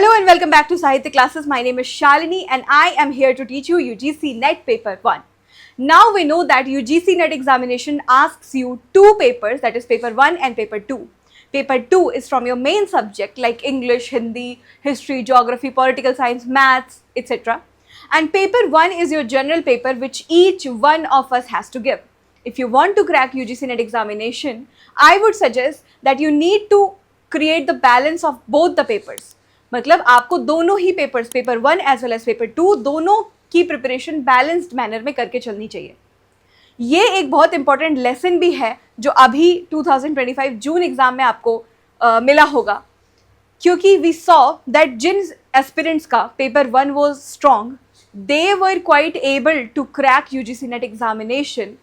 Hello and welcome back to Sahitya Classes. My name is Shalini and I am here to teach you UGC NET Paper 1. Now we know that UGC NET examination asks you two papers, that is paper 1 and paper 2. Paper 2 is from your main subject like English, Hindi, History, Geography, Political Science, Maths, etc. And paper 1 is your general paper which each one of us has to give. If you want to crack UGC NET examination, I would suggest that you need to create the balance of both the papers. मतलब आपको दोनों ही papers, paper 1 as well as paper 2, दोनों की preparation balanced manner में करके चलनी चाहिए. ये एक बहुत इंपॉर्टेंट लेसन भी है जो अभी 2025 जून एग्जाम में आपको मिला होगा, क्योंकि वी सॉ दैट जिन एस्पिरेंट्स का paper 1 was strong, they were quite able to crack UGC NET examination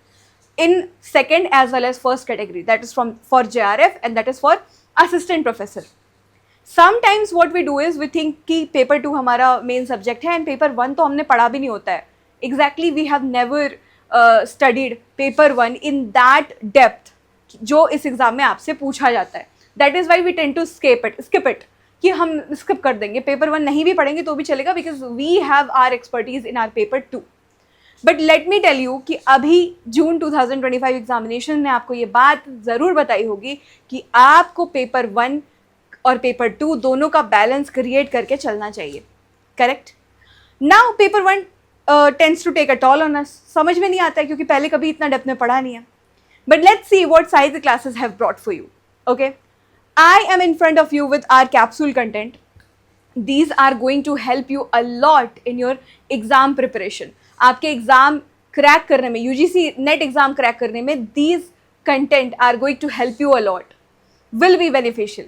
in second as well as first category, that is for JRF and that is for assistant professor. Sometimes what we do is we think कि paper 2 हमारा main subject है and paper 1 तो हमने पढ़ा भी नहीं होता है. Exactly, we have never studied paper 1 in that depth जो इस एग्जाम में आपसे पूछा जाता है. That is why we tend to skip it कि हम skip कर देंगे, paper 1 नहीं भी पढ़ेंगे तो भी चलेगा because we have our expertise in our paper 2. But let me tell you कि अभी जून 2025 एग्जामिनेशन ने आपको ये बात ज़रूर बताई होगी कि आपको पेपर 1 और पेपर 2 दोनों का बैलेंस क्रिएट करके चलना चाहिए. Correct? Now paper 1 tends to take a toll on us. समझ में नहीं आता है क्योंकि पहले कभी इतना डेप्थ में पढ़ा नहीं है. But let's see what Sahitya classes have brought for you. Okay, I am in front of you with our capsule content. These are going to help you a lot in your exam preparation. आपके exam crack करने में, UGC net exam crack करने में these content are going to help you a lot, will be beneficial.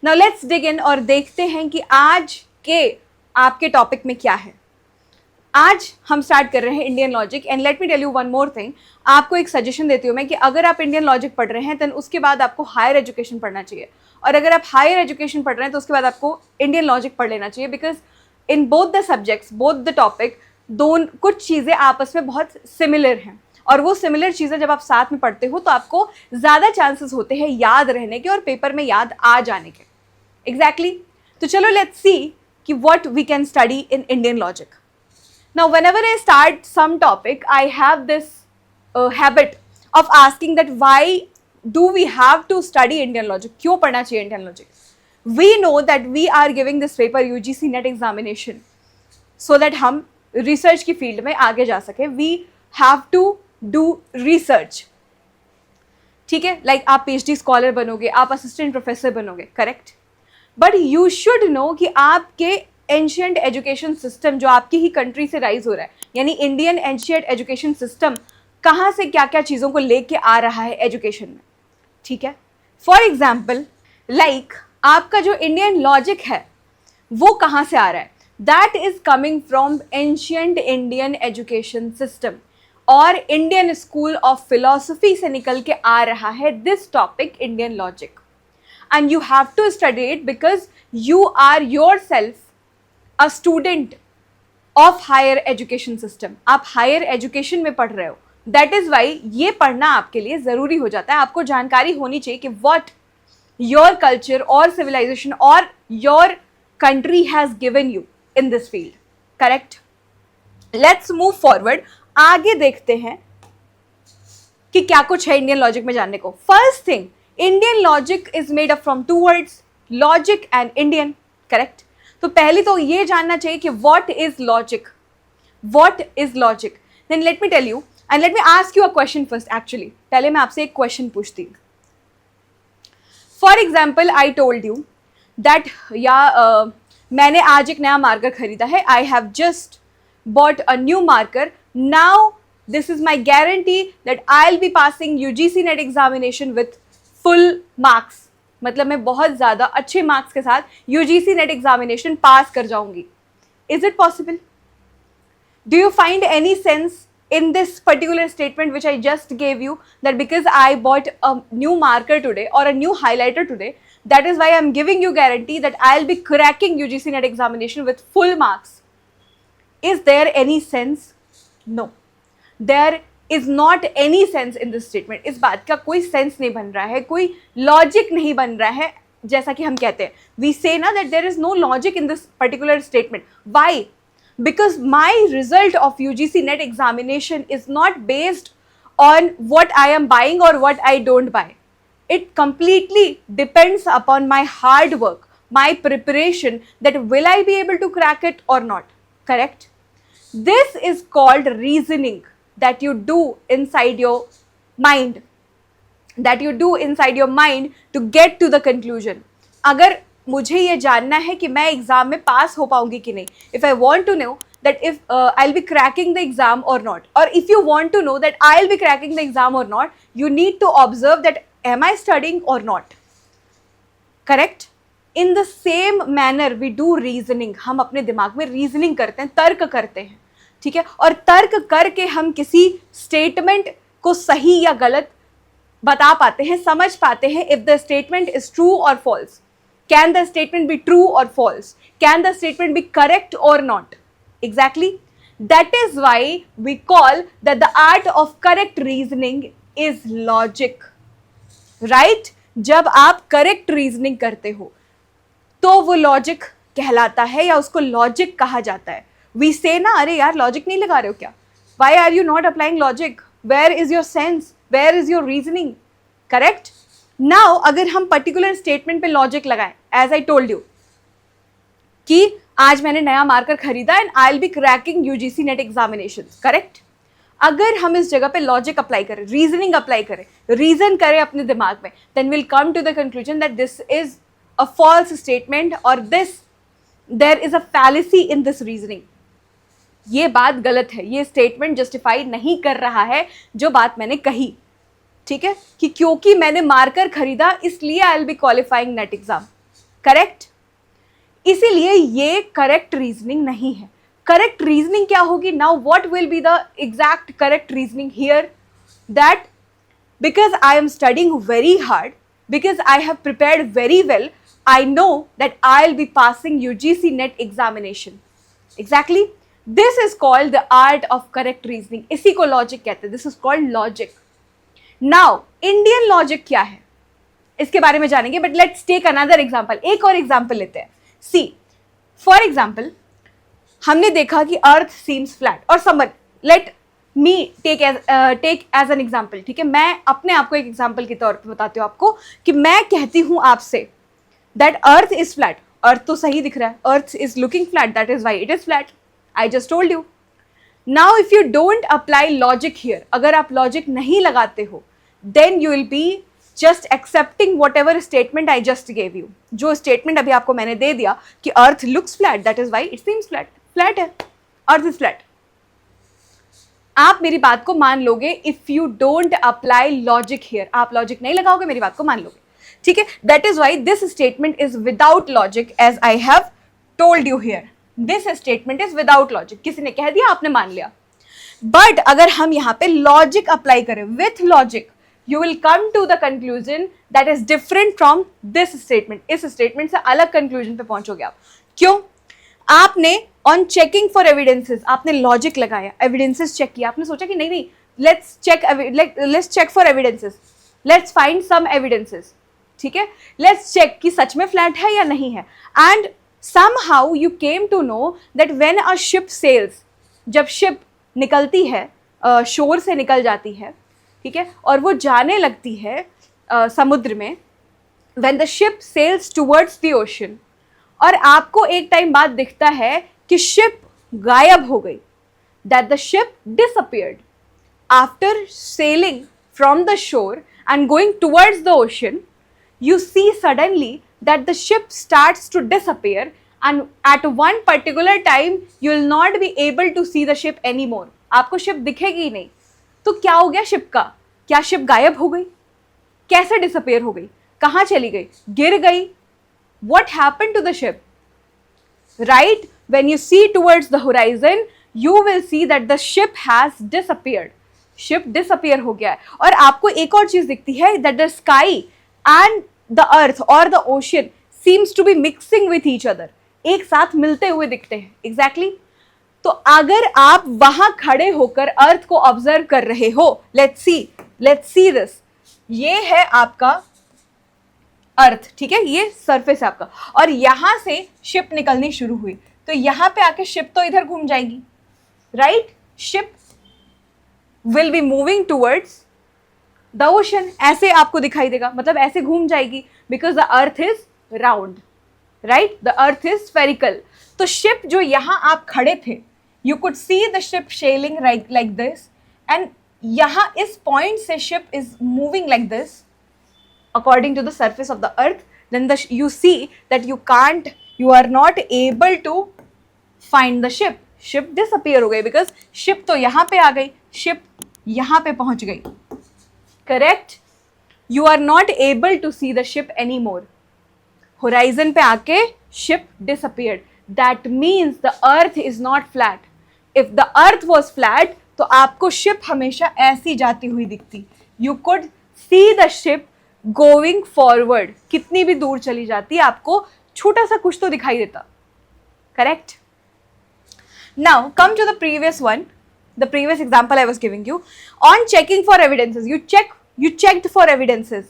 Now let's dig in और देखते हैं कि आज के आपके टॉपिक में क्या है. आज हम स्टार्ट कर रहे हैं Indian logic and let me tell you one more thing. आपको एक सजेशन देती हूँ मैं कि अगर आप इंडियन लॉजिक पढ़ रहे हैं देन उसके बाद आपको हायर एजुकेशन पढ़ना चाहिए, और अगर आप हायर एजुकेशन पढ़ रहे हैं तो उसके बाद आपको इंडियन लॉजिक पढ़ लेना चाहिए, because in both the subjects, both the topic, कुछ चीज़ें आपस में बहुत सिमिलर हैं, और वो सिमिलर चीज़ें जब आप साथ में पढ़ते हो तो आपको ज़्यादा चांसेस होते हैं याद रहने के और पेपर में याद आ जाने के. एग्जैक्टली. तो चलो लेट्स सी कि what we can study in Indian logic. Now, whenever I start some topic, I have this habit of asking that why do we have to study Indian logic? क्यों पढ़ना चाहिए Indian logic? We know that we are giving this paper UGC NET examination so that हम research की field में आगे जा सके. We have to do research. ठीक है, like आप PhD scholar बनोगे, आप assistant professor बनोगे, correct? But you should know कि आपके एंशियंट एजुकेशन सिस्टम जो आपकी ही कंट्री से राइज हो रहा है, यानी इंडियन एंशियंट एजुकेशन सिस्टम कहाँ से क्या क्या चीज़ों को लेके आ रहा है एजुकेशन में. ठीक है, फॉर एग्जाम्पल लाइक आपका जो इंडियन लॉजिक है वो कहाँ से आ रहा है? That is coming from ancient Indian education system, और इंडियन स्कूल ऑफ फिलोसफी से निकल के आ रहा है this topic Indian logic. And you have to study it because you are yourself a student of higher education system. आप higher education में पढ़ रहे हो, दैट इज वाई ये पढ़ना आपके लिए ज़रूरी हो जाता है. आपको जानकारी होनी चाहिए कि व्हाट योर कल्चर और सिविलाइजेशन और your country has given you in this field. Correct? Let's move forward. आगे देखते हैं कि क्या कुछ है इंडियन लॉजिक में जानने को. First thing, Indian logic is made up from 2 words, logic and Indian. Correct? तो पहले तो ये जानना चाहिए कि what is logic. What is logic? Then let me tell you and let me ask you a question first. Actually पहले मैं आपसे एक क्वेश्चन पूछती हूँ. For example I told you that मैंने आज एक नया मार्कर खरीदा है. I have just bought a new marker. Now this is my guarantee that I will be passing UGC NET examination with full marks. मतलब मैं बहुत ज़्यादा अच्छे मार्क्स के साथ यूजीसी नेट एग्जामिनेशन पास कर जाऊंगी. Is it possible? Do you find any sense in this particular statement which I just gave you, that because I bought a new marker today or a new highlighter today, that is why I am giving you guarantee that I'll be cracking UGC NET examination with full marks. Is there any sense? No. There is not any sense in this statement. इस बात का कोई sense नहीं बन रहा है, कोई logic नहीं बन रहा है जैसा कि हम कहते हैं, वी से ना that there is no logic in this particular statement. Why? Because my result of UGC NET examination is not based on what I am buying or what I don't buy. It completely depends upon my hard work, my preparation, that will I be able to crack it or not. Correct? This is called reasoning that you do inside your mind. That you do inside your mind to get to the conclusion. अगर मुझे ये जानना है कि मैं exam में पास हो पाऊंगी कि नहीं, if I want to know that if I will be cracking the exam और नॉट, और if you want to know that I will be cracking the exam और not, you need to observe that am I studying और not. Correct? In the same manner we do reasoning. हम अपने दिमाग में reasoning करते हैं, तर्क करते हैं, ठीक है, और तर्क करके हम किसी स्टेटमेंट को सही या गलत बता पाते हैं, समझ पाते हैं. If the statement is true और false. Can the statement be true or false? Can the statement be correct or not? Exactly. That is why we call that the art of correct reasoning is logic. Right? जब आप correct reasoning करते हो तो वो logic कहलाता है या उसको logic कहा जाता है. We say ना, अरे यार logic नहीं लगा रहे हो क्या? Why are you not applying logic? Where is your sense? Where is your reasoning? Correct? Now अगर हम पर्टिकुलर स्टेटमेंट पे लॉजिक लगाएं, एज आई टोल्ड यू कि आज मैंने नया मार्कर खरीदा and I will be cracking UGC NET examination. Correct? अगर हम इस जगह पे लॉजिक अप्लाई करें, रीजनिंग अप्लाई करें, रीजन करें अपने दिमाग में, then will come to the conclusion that this is a false statement और there is a fallacy in this reasoning. ये बात गलत है, ये स्टेटमेंट जस्टिफाई नहीं कर रहा है जो बात मैंने कही. ठीक है, कि क्योंकि मैंने मार्कर खरीदा इसलिए आई will B qualifying net exam. Correct? इसीलिए ये करेक्ट रीजनिंग नहीं है. करेक्ट रीजनिंग क्या होगी? Now what will be the exact correct reasoning here? That because I am studying very hard, because I have prepared very well, I know that I will be passing UGC NET examination. Exactly, this is called the art of correct reasoning. इसी को logic कहते हैं. This is called logic. Now Indian logic क्या है इसके बारे में जानेंगे, but let's take another example. एक और एग्जांपल लेते हैं. सी फॉर एग्जांपल, हमने देखा कि अर्थ सीम्स फ्लैट, और someone let me take as an example. ठीक है, मैं अपने आप को एक एग्जांपल के तौर पे बताती हूँ आपको कि मैं कहती हूँ आपसे दैट अर्थ इज फ्लैट. अर्थ तो सही दिख रहा है, earth is looking flat, that is why it is flat. I just told you. Now if you don't apply logic here, अगर आप लॉजिक नहीं लगाते हो, then you will be just accepting whatever statement I just gave you. जो statement अभी आपको मैंने दे दिया कि earth looks flat, that is why it seems flat. Flat है, earth is flat. आप मेरी बात को मान लोगे if you don't apply logic here. आप logic नहीं लगाओगे, मेरी बात को मान लोगे. ठीक है, that is why this statement is without logic as I have told you here. This statement is without logic. किसी ने कह दिया, आपने मान लिया. But अगर हम यहाँ पे logic apply करें with logic, you will come to the conclusion that is different from this statement. इस statement से अलग conclusion पे पहुंचोगे आप. क्यों? आपने on checking for evidences, आपने logic लगाया, evidences check किया, आपने सोचा कि नहीं, let's check for evidences, let's find some evidences. ठीक है, let's check कि सच में flat है या नहीं है. And somehow you came to know that when a ship sails, जब ship निकलती है, शोर से निकल जाती है, ठीक है, और वो जाने लगती है समुद्र में, when the ship sails towards the ocean, और आपको एक टाइम बाद दिखता है कि शिप गायब हो गई, that the ship disappeared. After sailing from the shore and going towards the ocean, you see suddenly that the ship starts to disappear, and at one particular time you will not be able to see the ship anymore. आपको ship दिखेगी ही नहीं. तो क्या हो गया ship का? क्या ship गायब हो गई? कैसे डिसअपियर हो गई? कहाँ चली गई? गिर गई? What happened to the ship? Right? When you see towards the horizon, you will see that the ship has disappeared. Ship disappear हो गया है. और आपको एक और चीज दिखती है, that the sky and the earth or the ocean seems to be mixing with each other. एक साथ मिलते हुए दिखते हैं. Exactly? तो अगर आप वहां खड़े होकर अर्थ को ऑब्जर्व कर रहे हो, लेट्स सी दिस, ये है आपका अर्थ, ठीक है, ये सरफेस है आपका, और यहां से शिप निकलनी शुरू हुई, तो यहां पे आके शिप तो इधर घूम जाएगी, right? Ship will be moving towards the ocean, ऐसे आपको दिखाई देगा, मतलब ऐसे घूम जाएगी, because the earth is round, right? The earth is spherical. तो शिप जो यहां आप खड़े थे, you could see the ship selling like this, and यहां इस पॉइंट से ship is moving like this according to the surface of the earth. Then you see that you are not able to find the ship. Ship disappear हो गई, because ship तो यहाँ पे आ गई, ship यहाँ पे पहुँच गई, correct? You are not able to see the ship anymore. Horizon पे आके ship disappeared. That means the earth is not flat. If the earth was flat, तो आपको ship हमेशा ऐसी जाती हुई दिखती. You could see the ship going forward, कितनी भी दूर चली जाती है आपको छोटा सा कुछ तो दिखाई देता, correct? Now come to the previous one, the previous example I was giving you. On checking for evidences, you checked for evidences,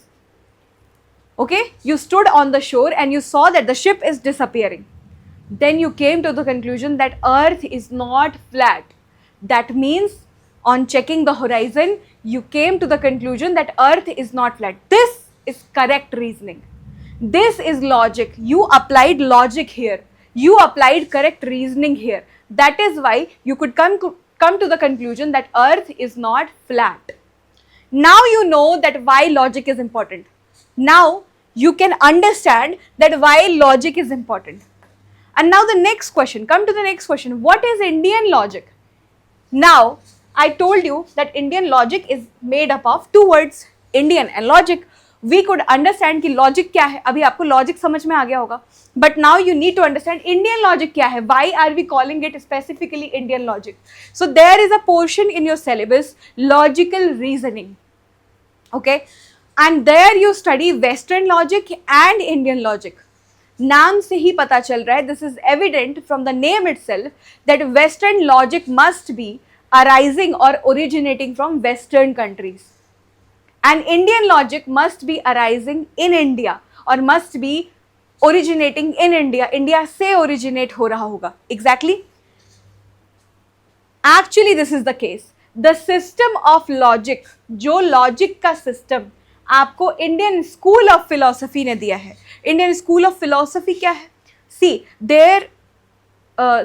okay? You stood on the shore and you saw that the ship is disappearing. Then you came to the conclusion that earth is not flat. That means on checking the horizon, you came to the conclusion that earth is not flat. This is correct reasoning. This is logic. You applied logic here. You applied correct reasoning here. That is why you could come to the conclusion that earth is not flat. Now you know that why logic is important. Now you can understand that why logic is important. And now the next question, come to the next question. What is Indian logic? Now, I told you that Indian logic is made up of two words, Indian and logic. We could understand कि logic क्या है, अभी आपको logic समझ में आ गया होगा. But now you need to understand Indian logic क्या है. Why are we calling it specifically Indian logic? So there is a portion in your syllabus, logical reasoning. Okay, and there you study Western logic and Indian logic. नाम से ही पता चल रहा है, this is evident from the name itself that Western logic must be arising or originating from Western countries. And Indian logic must be arising in India or must be originating in India. India से originate हो रहा होगा. Exactly. Actually, this is the case. The system of logic, जो logic का system आपको Indian School of Philosophy ने दिया है. Indian School of Philosophy क्या है? See, there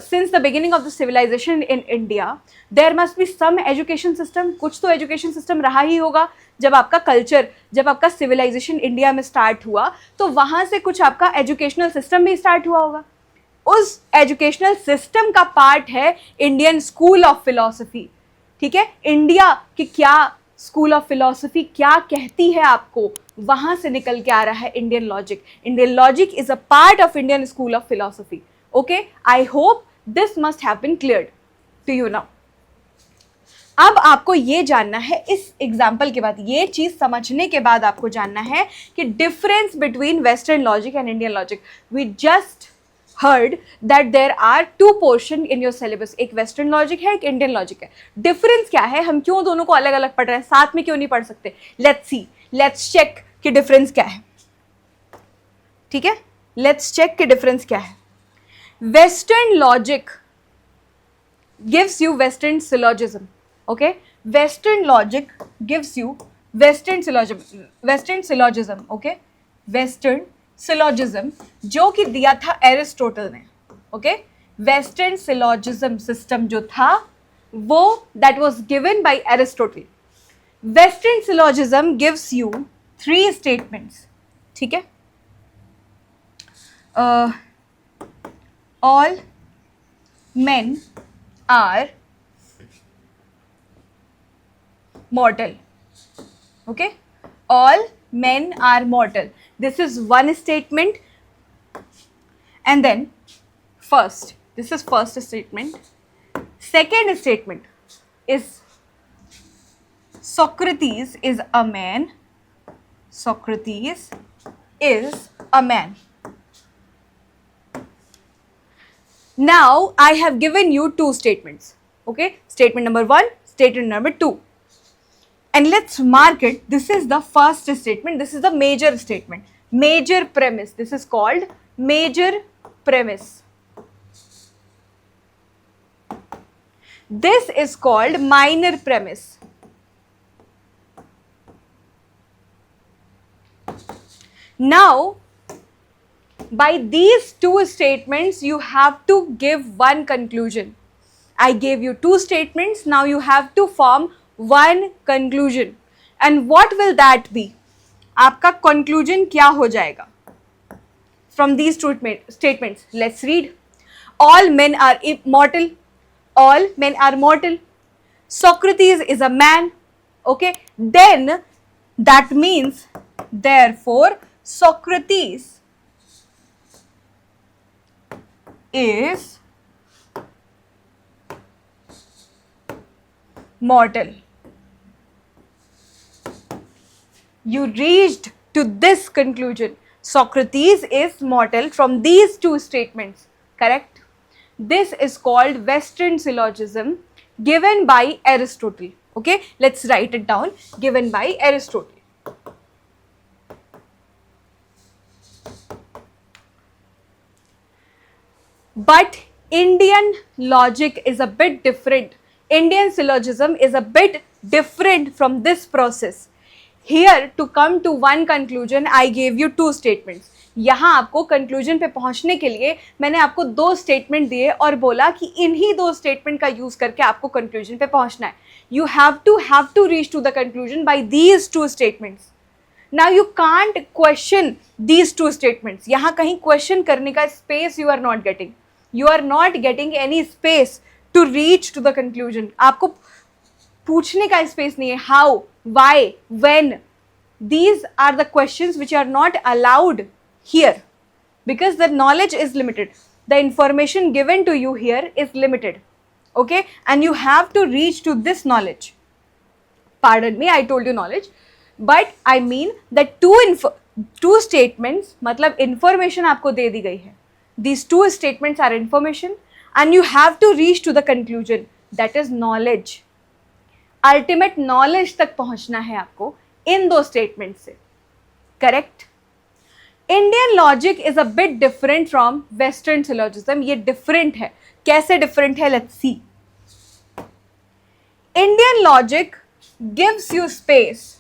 since the beginning of the civilization in India, there must be some education system. कुछ तो education system रहा ही होगा. जब आपका culture, जब आपका civilization इंडिया में start हुआ, तो वहाँ से कुछ आपका educational system भी start हुआ होगा. उस educational system का part है Indian School of Philosophy. ठीक है? इंडिया की क्या स्कूल ऑफ फिलोसफी क्या कहती है आपको, वहां से निकल के आ रहा है Indian logic. Indian logic is a part of Indian school of philosophy. Okay, I hope this must have been cleared to you now. अब आपको ये जानना है, इस एग्जाम्पल के बाद, ये चीज समझने के बाद आपको जानना है कि difference between western logic and Indian logic. We just heard that there are two portion in your syllabus, एक वेस्टर्न लॉजिक है, एक इंडियन लॉजिक है. डिफरेंस क्या है, हम क्यों दोनों को अलग अलग पढ़ रहे हैं, साथ में क्यों नहीं पढ़ सकते? लेट्स सी, लेट्स चेक कि डिफरेंस क्या है. ठीक है, लेट्स चेक कि डिफरेंस क्या है. Western logic gives you western syllogism. Okay, western logic gives you western syllogism. Okay, western syllogism जो कि दिया था एरिस्टोटल ने. ओके, वेस्टर्न सिलोजिज्म सिस्टम जो था वो that was given by Aristotle. Western syllogism gives you 3 statements. ठीक है, all men are mortal. Okay, all men are mortal. This is one statement. And then first, this is first statement. Second statement is Socrates is a man. Socrates is a man. Now I have given you 2 statements. Okay, statement number 1, statement number 2. And let's mark it. This is the first statement. This is the major statement. Major premise. This is called major premise. This is called minor premise. Now, by these two statements, you have to give one conclusion. I gave you two statements, now you have to form one conclusion. And what will that be? आपका conclusion क्या हो जाएगा? From these two statements, let's read. All men are immortal. All men are mortal. Socrates is a man. Okay, then that means, therefore, Socrates is mortal. You reached to this conclusion. Socrates is mortal from these two statements, correct? This is called Western syllogism given by Aristotle. Okay, let's write it down. Given by Aristotle. But Indian logic is a bit different. Indian syllogism is a bit different from this process. Here, to come to one conclusion, I gave you two statements. यहाँ आपको conclusion पे पहुंचने के लिए मैंने आपको दो statement दिए और बोला कि इन्हीं दो स्टेटमेंट का यूज करके आपको कंक्लूजन पे पहुंचना है. You have to reach to the conclusion by these two statements. Now you can't question these two statements. यहाँ कहीं question करने का space you are not getting. You are not getting any space to reach to the conclusion. आपको पूछने का space नहीं है. How, why, when. These are the questions which are not allowed here because the knowledge is limited. The information given to you here is limited. Okay, and you have to reach to this knowledge. Pardon me, I told you knowledge, but I mean that two statements, मतलब information आपको दे दी गई है. These two statements are information and you have to reach to the conclusion, that is knowledge. Ultimate knowledge तक पहुंचना है आपको इन दो statements से, correct? Indian logic is a bit different from Western syllogism. ये different है. कैसे different है? Let's see. Indian logic gives you space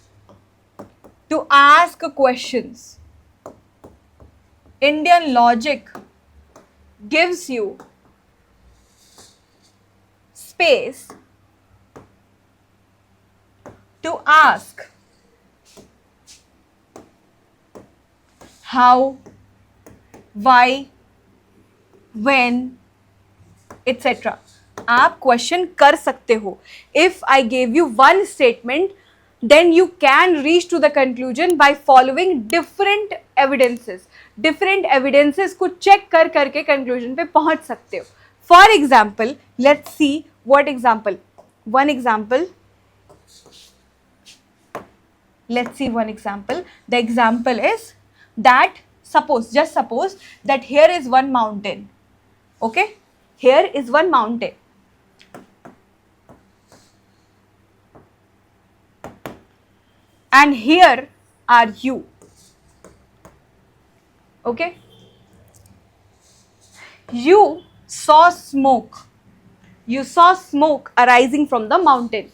to ask questions. Indian logic gives you space to ask how, why, when, etc. आप question कर सकते हो. If I gave you one statement, then you can reach to the conclusion by following different evidences. Different evidences को check कर करके conclusion पे पहुंच सकते हो. For example, let's see what example. One example. Let's see one example. The example is that just suppose that here is one mountain. Okay, here is one mountain. And here are you. Okay, you saw smoke. You saw smoke arising from the mountain.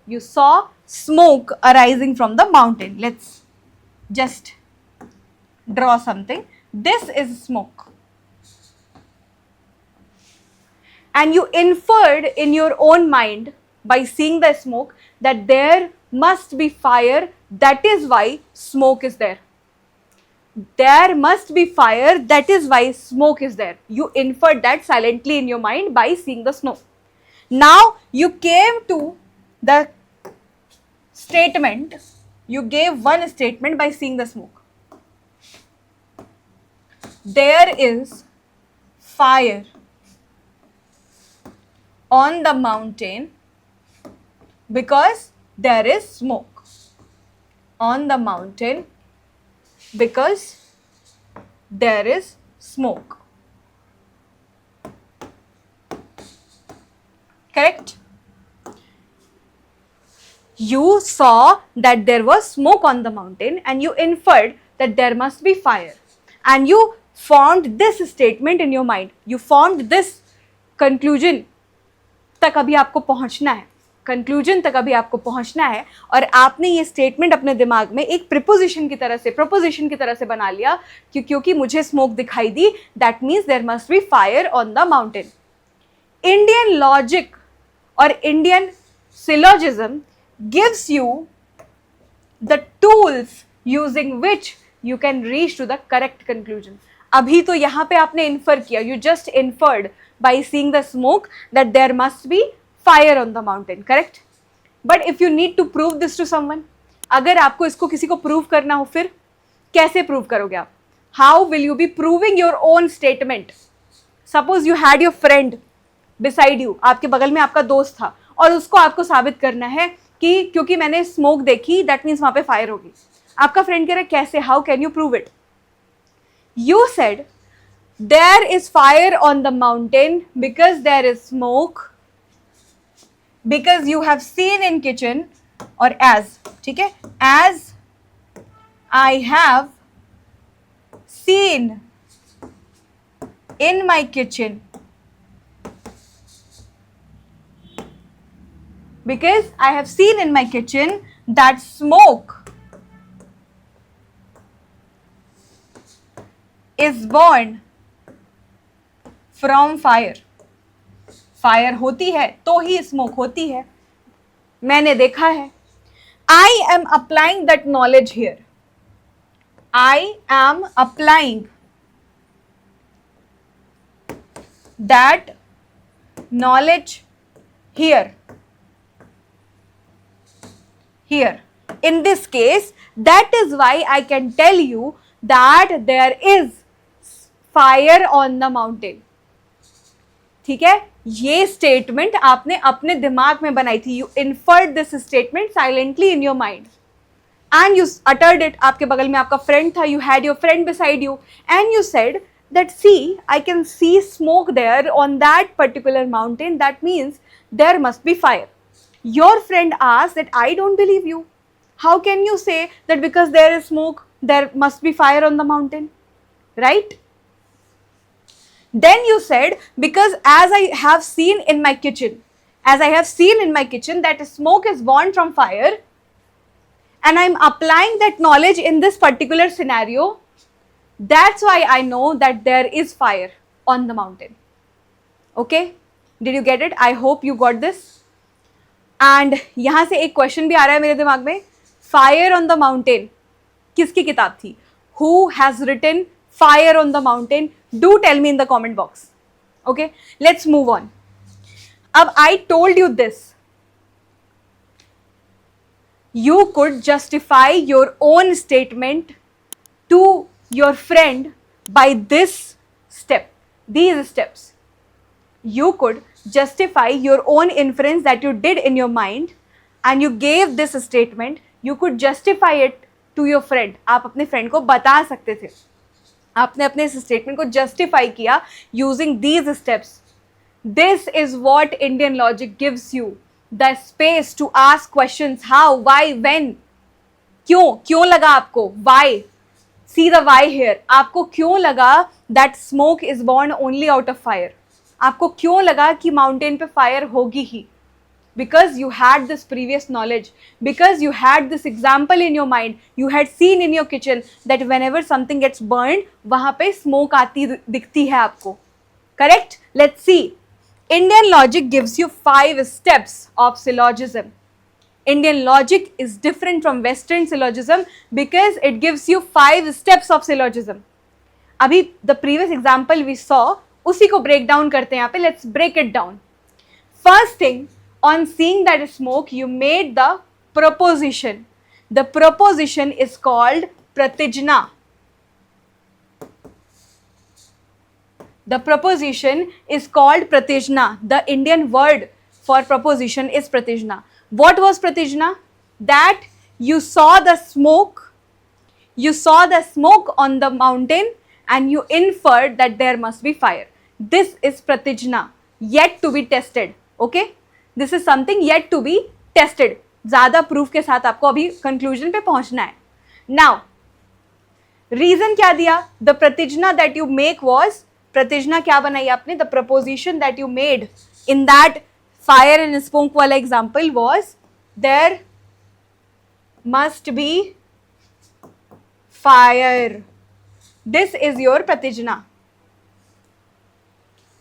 You saw smoke arising from the mountain. Let's just draw something. This is smoke. And you inferred in your own mind by seeing the smoke that there must be fire. That is why smoke is there. There must be fire. That is why smoke is there. You inferred that silently in your mind by seeing the smoke. Now you came to the statement. You gave one statement by seeing the smoke. There is fire on the mountain because there is smoke. On the mountain because there is smoke. Correct? You saw that there was smoke on the mountain and you inferred that there must be fire, and you formed this statement in your mind, you formed this conclusion तक अभी आपको पहुंचना है, conclusion तक अभी आपको पहुंचना है, और आपने ये स्टेटमेंट अपने दिमाग में एक प्रोपोजिशन की तरह से बना लिया कि क्योंकि मुझे स्मोक दिखाई दी, that means there must be fire on the mountain. Indian logic और Indian syllogism gives you the tools using which you can reach to the correct conclusion. अभी तो यहाँ पे आपने इन्फर किया, you just inferred by seeing the smoke that there must be fire on the mountain, correct? But if you need to prove this to someone, अगर आपको इसको किसी को प्रूव करना हो, फिर कैसे प्रूव करोगे आप? How will you be proving your own statement? Suppose you had your friend beside you, आपके बगल में आपका दोस्त था, और उसको आपको साबित करना है कि क्योंकि मैंने स्मोक देखी दैट मीन्स वहां पे फायर होगी. आपका फ्रेंड कह रहा है कैसे, how can you prove it? You said there is fire on the mountain because there is smoke, because you have seen in kitchen, or as, ठीक है, as I have seen in my kitchen, because I have seen in my kitchen that smoke is born from fire. Fire होती है तो ही smoke होती है, मैंने देखा है. I am applying that knowledge here, I am applying that knowledge here. Here, in this case, that is why I can tell you that there is fire on the mountain. ठीक है, ये statement आपने अपने दिमाग में बनाई थी. You inferred this statement silently in your mind and you uttered it. आपके बगल में आपका फ्रेंड था, you had your friend beside you and you said that see, I can see smoke there on that particular mountain, that means there must be fire. Your friend asked that I don't believe you. How can you say that because there is smoke there must be fire on the mountain, right? Then you said because as I have seen in my kitchen, that smoke is born from fire, and I'm applying that knowledge in this particular scenario, that's why I know that there is fire on the mountain. Okay, did you get it? I hope you got this. And यहाँ से एक question भी आ रहा है मेरे दिमाग में, fire on the mountain किसकी किताब थी? Who has written fire on the mountain? Do tell me in the comment box. Okay, let's move on. अब I told you this, you could justify your own statement to your friend by this step, these steps. You could justify your own inference that you did in your mind and you gave this statement. You could justify it to your friend. आप अपने friend को बता सकते थे, आपने अपने इस statement को justify किया using these steps. This is what Indian logic gives you the space to ask questions. How, why, when, क्यों लगा आपको, why. See the why here. आपको क्यों लगा that smoke is born only out of fire? आपको क्यों लगा कि माउंटेन पे फायर होगी ही? Because you had this previous knowledge, because you had this example in your mind, you had seen in your kitchen that whenever something gets burned, वहाँ पे smoke आती दिखती है आपको. Correct? Let's see. Indian logic gives you 5 steps of syllogism. Indian logic is different from Western syllogism because it gives you 5 steps of syllogism. अभी the previous example we saw, उसी को break down करते हैं यहाँ पे. Let's break it down. First thing, on seeing that smoke, you made the proposition. The proposition is called pratijna. The proposition is called pratijna. The Indian word for proposition is pratijna. What was pratijna? That you saw the smoke on the mountain and you inferred that there must be fire. This is pratijna, yet to be tested. Okay, this is something yet to be tested. ज़्यादा proof के साथ आपको अभी conclusion पे पहुंचना है. Now, reason क्या दिया? द प्रतिजना दैट यू मेक वॉज, प्रतिजना क्या बनाई आपने? The proposition that you made in that fire and smoke वाला example was there must be fire. This is your प्रतिजना.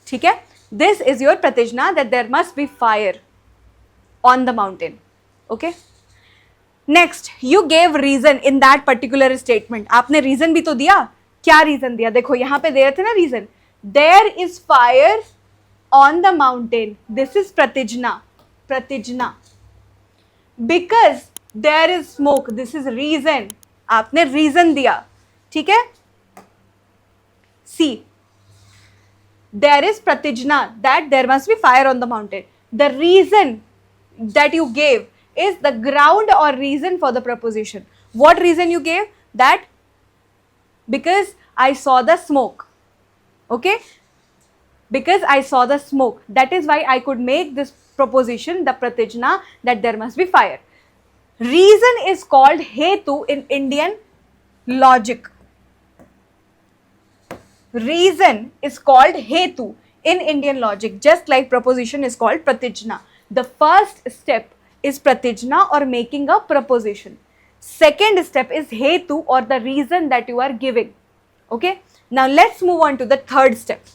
ठीक है, दिस इज योर प्रतिजना that there must be fire on the mountain. Okay, next, you gave reason in that particular statement. आपने reason भी तो दिया. क्या रीजन दिया? देखो यहां पे दे रहे थे ना reason. There is fire on the mountain. This is प्रतिजना. प्रतिजना. Because there is smoke. This is reason. आपने रीजन दिया. ठीक है. सी, there is pratijna that there must be fire on the mountain. The reason that you gave is the ground or reason for the proposition. What reason you gave? That because I saw the smoke. Okay, because I saw the smoke, that is why I could make this proposition, the pratijna, that there must be fire. Reason is called hetu in Indian logic. Reason is called hetu in Indian logic, just like proposition is called pratijna. The first step is pratijna or making a proposition. Second step is hetu or the reason that you are giving. Okay, now let's move on to the third step.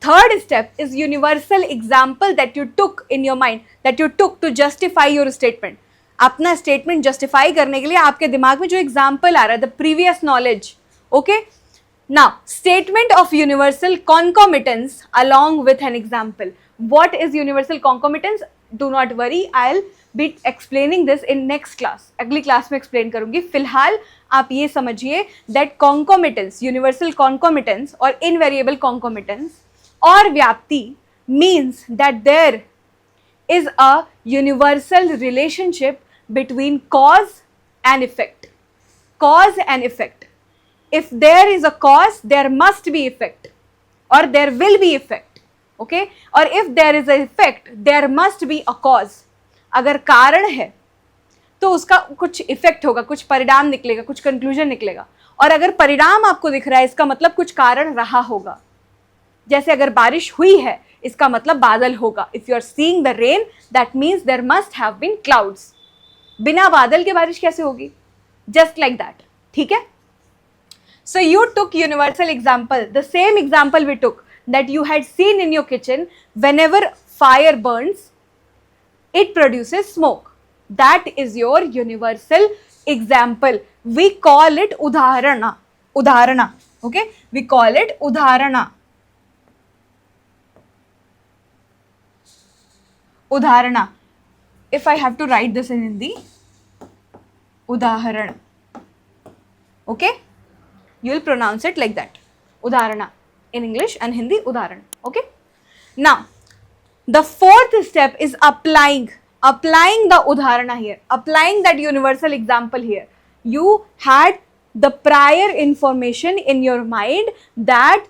Third step is universal example that you took in your mind, that you took to justify your statement. अपना statement justify करने के लिए आपके दिमाग में जो example आ रहा है, the previous knowledge. Okay, now statement of universal concomitance along with an example. What is universal concomitance? Do not worry, I'll be explaining this in next class. अगली क्लास में explain करूंगी. फिलहाल आप ये समझिए that concomitance, universal concomitance और invariable concomitance और व्याप्ति means that there is a universal relationship between cause and effect. Cause and effect. If there is a cause, there must be effect or there will be effect. Okay, or if there is a effect, there must be a cause. अगर कारण है तो उसका कुछ effect होगा, कुछ परिणाम निकलेगा, कुछ कंक्लूजन निकलेगा. और अगर परिणाम आपको दिख रहा है, इसका मतलब कुछ कारण रहा होगा. जैसे अगर बारिश हुई है, इसका मतलब बादल होगा. If you are seeing the rain, that means there must have been clouds. बिना बादल के बारिश कैसे होगी? Just like that. ठीक है. So you took universal example, the same example we took, that you had seen in your kitchen, whenever fire burns, it produces smoke. That is your universal example. We call it udharana. Udharana. Okay? We call it udharana. Udharana. If I have to write this in Hindi, udaharan. Okay? You will pronounce it like that. Udharana in English and Hindi udharan. Okay? Now, the fourth step is applying the udharana here, applying that universal example here. You had the prior information in your mind that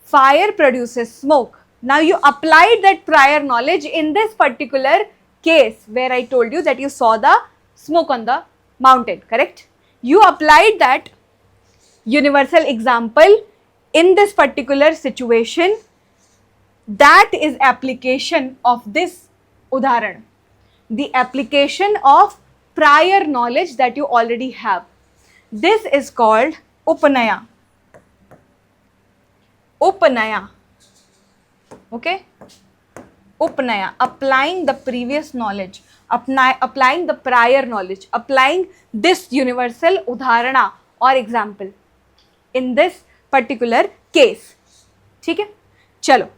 fire produces smoke. Now you applied that prior knowledge in this particular case where I told you that you saw the smoke on the mountain, correct? You applied that universal example in this particular situation. That is application of this udharan, the application of prior knowledge that you already have. This is called upanaya. Upanaya. Okay, upanaya, applying the previous knowledge, applying the prior knowledge, applying this universal udharana or example in this particular case. ठीक है, चलो.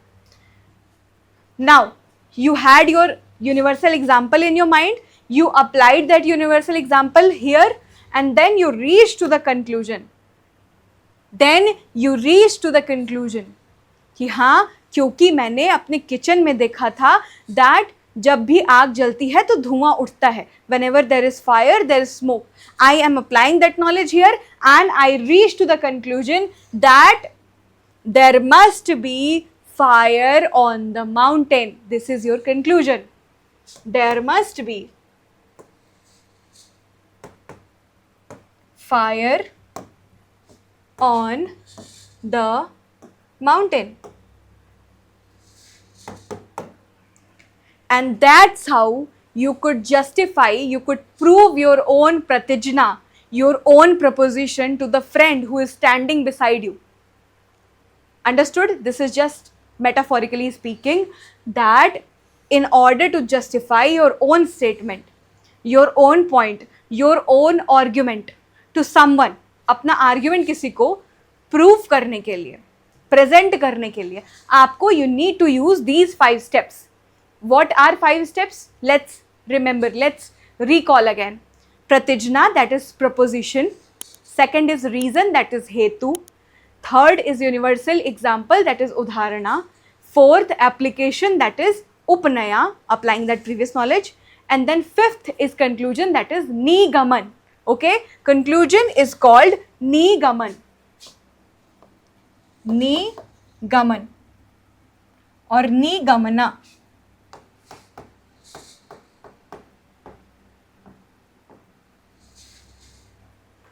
Now you had your universal example in your mind, you applied that universal example here, and then you reached to the conclusion. Then you reached to the conclusion कि हाँ, क्योंकि मैंने अपने kitchen में देखा था that जब भी आग जलती है तो धुआं उठता है. Whenever there is fire, there is smoke. I am applying that knowledge here and I reach to the conclusion that there must be fire on the mountain. This is your conclusion. There must be fire on the mountain. And that's how you could justify, you could prove your own pratijna, your own proposition to the friend who is standing beside you. Understood? This is just metaphorically speaking that in order to justify your own statement, your own point, your own argument to someone, अपना argument किसी को prove करने के लिए, present करने के लिए, आपको you need to use these 5 steps. What are 5 steps? Let's remember, let's recall again. Pratijna, that is proposition. Second is reason, that is hetu. Third is universal example, that is udharana. Fourth, application, that is upnaya, applying that previous knowledge. And then fifth is conclusion, that is nigaman. Okay, conclusion is called nigaman. Nigaman or nigamana.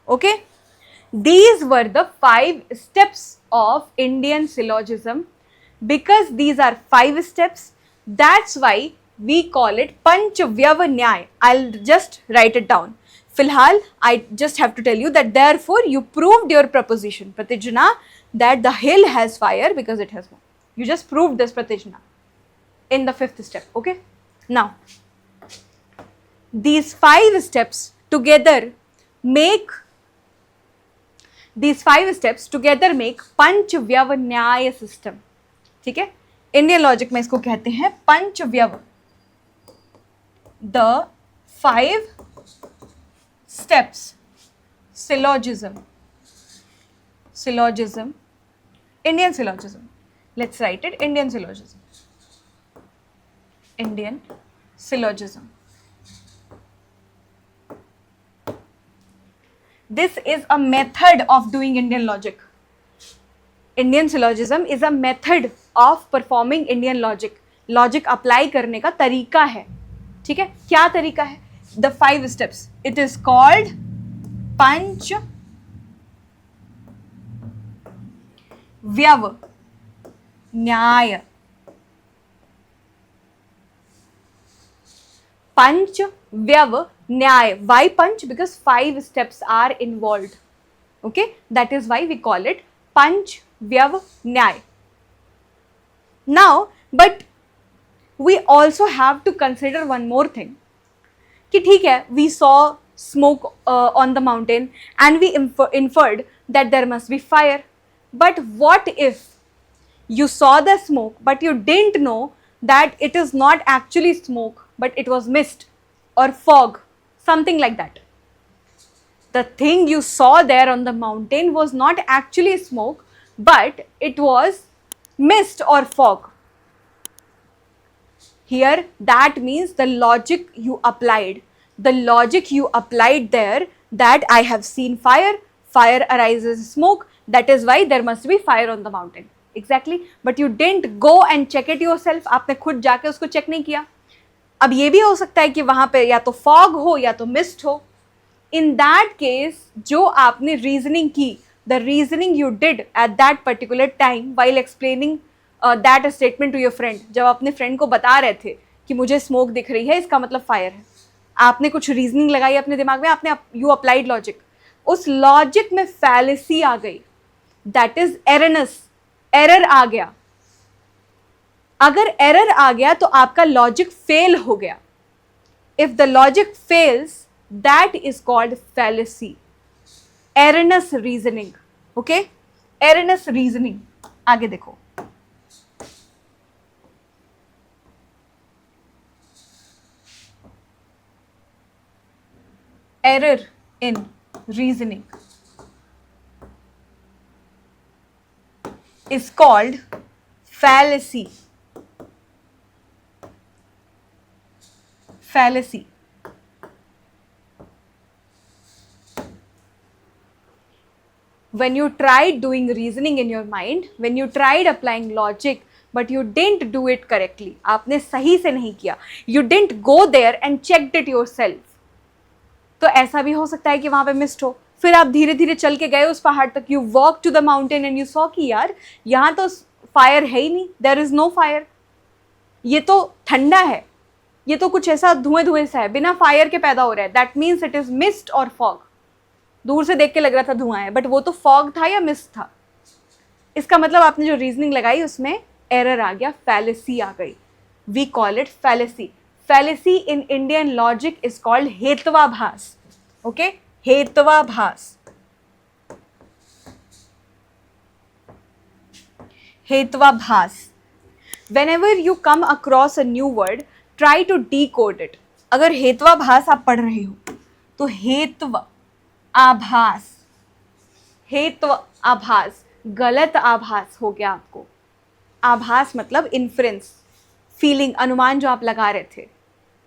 Okay, these were the 5 steps of Indian syllogism. Because these are 5 steps, that's why we call it Panchvyav Nyay. I'll just write it down. Filhal, I just have to tell you that therefore you proved your proposition, Pratijna, that the hill has fire because it has smoke. You just proved this Pratijna in the 5th step. Okay. Now, these 5 steps together make पंचव्यव न्याय system. ठीक है, Indian logic में इसको कहते हैं पंचव्यव. The 5 steps syllogism, Indian syllogism. Let's write it, Indian syllogism. This is a method of doing Indian logic. Indian syllogism is a method of performing Indian logic. Logic apply करने का तरीका है. ठीक है, क्या तरीका है? The 5 steps. It is called Panchvyav Nyay. Panchvyav Nyay. Why Panch? Because 5 steps are involved. Okay, that is why we call it Panchvyav Nyay. Now, but we also have to consider one more thing. कि ठीक है, we saw smoke on the mountain and we inferred that there must be fire. But what if you saw the smoke but you didn't know that it is not actually smoke but it was mist or fog, something like that. The thing you saw there on the mountain was not actually smoke but it was mist or fog. Here that means the logic you applied there, that I have seen fire arises smoke, that is why there must be fire on the mountain. Exactly, but you didn't go and check it yourself. आपने खुद जाके उसको check नहीं किया. अब ये भी हो सकता है कि वहां पे या तो फॉग हो या तो मिस्ट हो. इन दैट केस जो आपने रीजनिंग की, the reasoning you did at that particular time while explaining that statement to your friend, जब अपने फ्रेंड को बता रहे थे कि मुझे स्मोक दिख रही है इसका मतलब फायर है, आपने कुछ रीजनिंग लगाई अपने दिमाग में, आपने यू अप्लाइड लॉजिक, उस लॉजिक में फैलेसी आ गई, दैट इज एररनेस, एरर आ गया. अगर एरर आ गया तो आपका लॉजिक फेल हो गया. If the logic fails that is called fallacy, erroneous reasoning. Okay, erroneous reasoning. आगे देखो, error in reasoning is called fallacy. Fallacy. When you tried doing reasoning in your mind, when you tried applying logic, but you didn't do it correctly, आपने सही से नहीं किया, you didn't go there and checked it yourself, तो ऐसा भी हो सकता है कि वहां पे मिस्ट हो, फिर आप धीरे धीरे चल के गए उस पहाड़ तक, you walk to the mountain and you saw कि यार यहाँ तो फायर है ही नहीं, देयर इज नो फायर, ये तो ठंडा है, ये तो कुछ ऐसा धुएं धुएं सा है, बिना फायर के पैदा हो रहा है, that means it is mist और फॉग। दूर से देख के लग रहा था धुआं है, बट वो तो फॉग था या मिस्ट था। इसका मतलब आपने जो रीजनिंग लगाई उसमें एरर आ गया, फैलेसी आ गई। We call it fallacy. Fallacy in Indian logic is called हेत्वाभास। ओके, हेत्वाभास। हेत्वाभास। Whenever you come across a new word, try to decode it. अगर हेत्वाभास आप पढ़ रहे हो तो हेत्व आभास, हेत्व आभास, गलत आभास हो गया आपको। आभास मतलब इन्फ्रेंस, फीलिंग, अनुमान जो आप लगा रहे थे,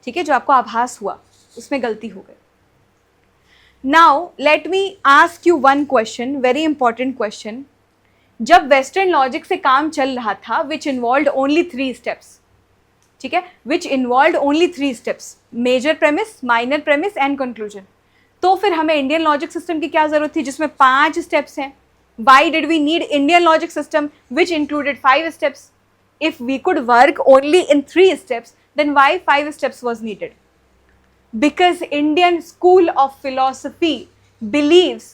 ठीक है, जो आपको आभास हुआ उसमें गलती हो गई। Now let me ask you one question, very important question. जब वेस्टर्न लॉजिक से काम चल रहा था विच इन्वॉल्व ओनली 3 स्टेप्स, ठीक है, which involve only 3 steps, major premise, minor premise and conclusion, तो फिर हमें इंडियन लॉजिक सिस्टम की क्या जरूरत थी जिसमें 5 स्टेप्स हैं? Why did we need Indian logic system which included 5 steps? If we could work only in 3 steps then why 5 steps was needed? Because Indian school of philosophy believes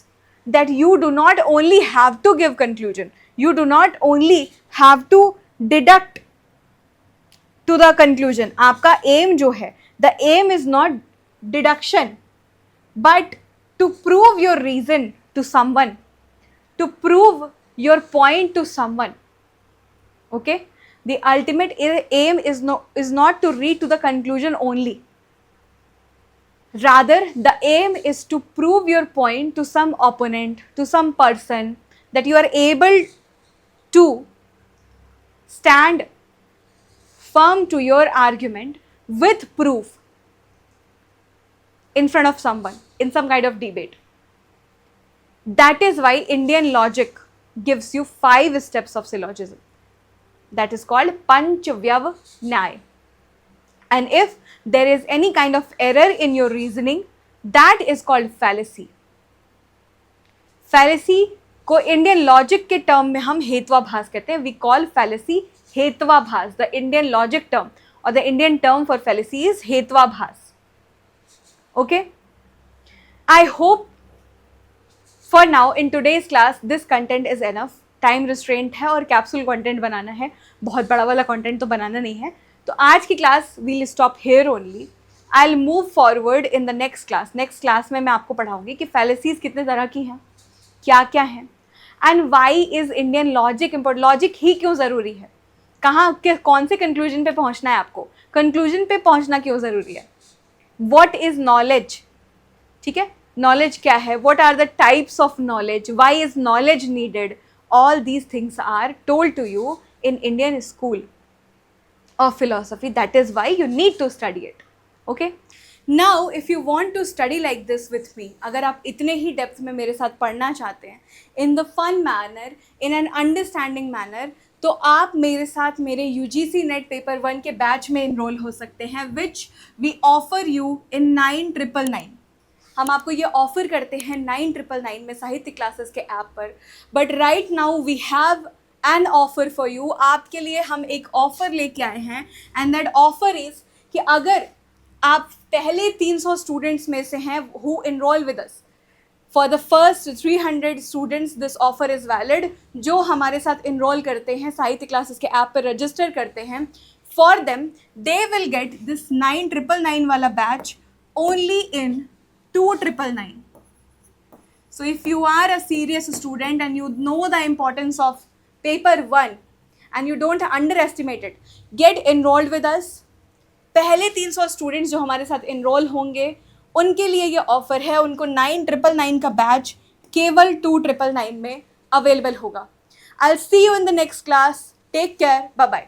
that you do not only have to give conclusion, you do not only have to deduct to the conclusion. आपका aim जो है, the aim is not deduction but to prove your reason to someone, to prove your point to someone. Okay, the ultimate aim is not to reach to the conclusion only. Rather, the aim is to prove your point to some opponent, to some person, that you are able to stand firm to your argument with proof in front of someone in some kind of debate. That is why Indian logic gives you 5 steps of syllogism. That is called Panchvyav Nyay. And if there is any kind of error in your reasoning, that is called fallacy. Fallacy को Indian logic के term में हम हेत्वाभास कहते हैं. We call fallacy हेत्वाभास. The Indian logic term or the Indian term for fallacy is हेत्वाभास. Okay? I hope for now in today's class this content is enough. Time restraint है और capsule content बनाना है, बहुत बड़ा वाला कंटेंट तो बनाना नहीं है. तो आज की class will stop here only. I will move forward in the next class. Next class में मैं आपको पढ़ाऊंगी कि फैलेसीज कितने तरह की हैं, क्या क्या हैं, and why is Indian logic important. Logic ही क्यों ज़रूरी है, कहाँ के कौन से कंक्लूजन पे पहुँचना है आपको, कंक्लूजन पे पहुँचना क्यों ज़रूरी है, वॉट इज़ नॉलेज, ठीक है, नॉलेज क्या है, what are the types of knowledge, why is knowledge needed. All these things are told to you in Indian school of philosophy. That is why you need to study it. Okay? Now, if you want to study like this with me, अगर आप इतने ही depth में मेरे साथ पढ़ना चाहते हैं, in the fun manner, in an understanding manner, तो आप मेरे साथ मेरे UGC नेट पेपर 1 के बैच में इनरोल हो सकते हैं, which we offer you in 9999. हम आपको ये ऑफ़र करते हैं 9999 में साहित्य क्लासेस के ऐप पर. But right now we have an offer for you. आपके लिए हम एक ऑफ़र लेके आए हैं एंड दैट ऑफ़र इज़ कि अगर आप पहले 300 स्टूडेंट्स में से हैं who enrol with us, for the first 300 students this offer is valid. जो हमारे साथ इनरोल करते हैं, साहित्य क्लासेस के ऐप पर रजिस्टर करते हैं, for them they will get this 9999 वाला batch only in 2999. So if you are a serious student and you know the importance of paper 1 and you don't underestimate it, get enrolled with us. पहले 300 students जो हमारे साथ enrol होंगे उनके लिए ये offer है. उनको 9999 का बैच केवल 2999 में अवेलेबल होगा. I'll see you in the next class. Take care. Bye bye.